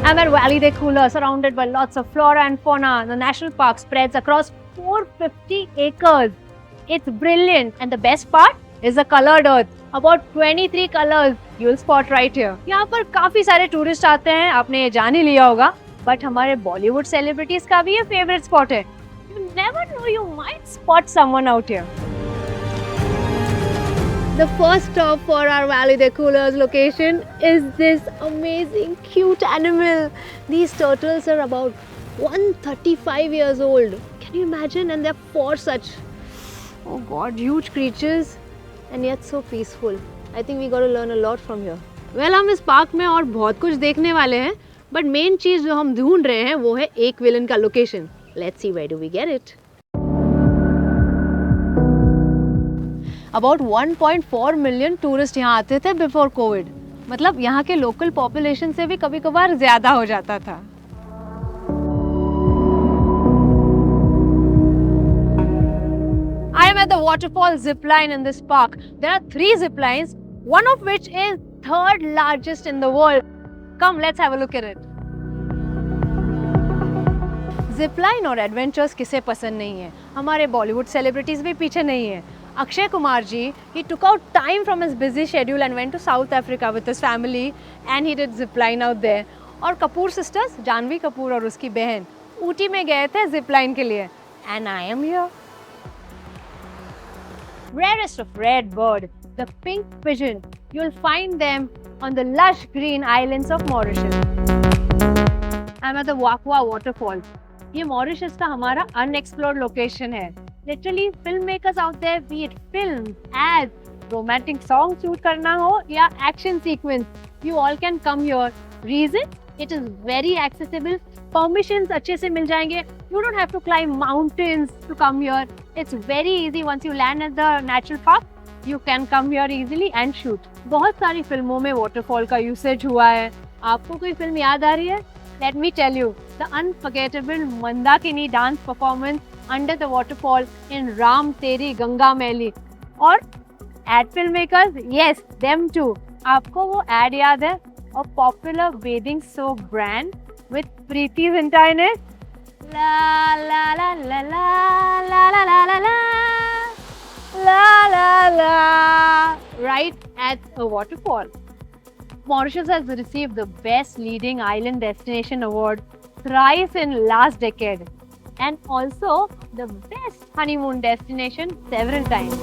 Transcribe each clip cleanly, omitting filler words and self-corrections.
I'm at Vallée de Couleurs, surrounded by lots of flora and fauna. The national park spreads across 450 acres. It's brilliant, and the best part is the colored earth. About 23 colors you'll spot right here. यहाँ पर काफी सारे tourist आते हैं, आपने ये जान ही लिया होगा. But हमारे बॉलीवुड सेलिब्रिटीज का भी ये फेवरेट स्पॉट है. You never know, you might spot someone out here. The first stop for our Vallée de Couleurs location is this amazing cute animal. These turtles are about 135 years old. Can you imagine? And they're four such, oh god, huge creatures and yet so peaceful. I think we got to learn a lot from here. Well, हम इस park में और बहुत कुछ देखने वाले हैं, but main चीज जो हम ढूंढ रहे हैं वो है एक विलन का location. Let's see where do we get it. About 1.4 million tourist यहाँ आते थे बिफोर कोविड. मतलब यहाँ के लोकल पॉपुलेशन से भी कभी कभार ज्यादा हो जाता था. I am at the waterfall zip line in this park. There are 3 zip lines, one of which is third largest in the world. Come, let's have a look at it. Zip line और adventures किसे पसंद नहीं है? हमारे Bollywood celebrities भी पीछे नहीं है. Akshay Kumar ji, he took out time from his busy schedule and went to South Africa with his family and he did zipline out there. और कपूर sisters, जानवी कपूर और उसकी बहन, ऊटी में गए थे zipline के लिए. And I am here. Rarest of red bird, the pink pigeon. You'll find them on the lush green islands of Mauritius. I'm at the Waterfall. ये Mauritius का हमारा unexplored location है. Literally, filmmakers out there, be it films, ads, romantic song shoot करना हो या action sequence, you all can come here. Reason? It is very accessible. Permissions अच्छे से मिल जाएंगे. You don't have to climb mountains to come here. It's very easy. Once you land at the natural park, you can come here easily and shoot. बहुत सारी फिल्मों में waterfall का usage हुआ है. आपको कोई फिल्म याद आ रही है? Let me tell you, the unforgettable Mandakini dance performance under the waterfall in Ram Teri Ganga Maili. और ad filmmakers, yes, them too. आपको वो ad याद है? A popular bathing soap brand with Preeti's entire la la la la la la la la la la la la la right at a waterfall. Mauritius has received the Best Leading Island Destination Award thrice in last decade and also the Best Honeymoon Destination several times.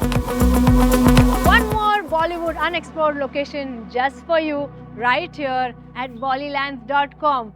One more Bollywood unexplored location just for you right here at bollylands.com.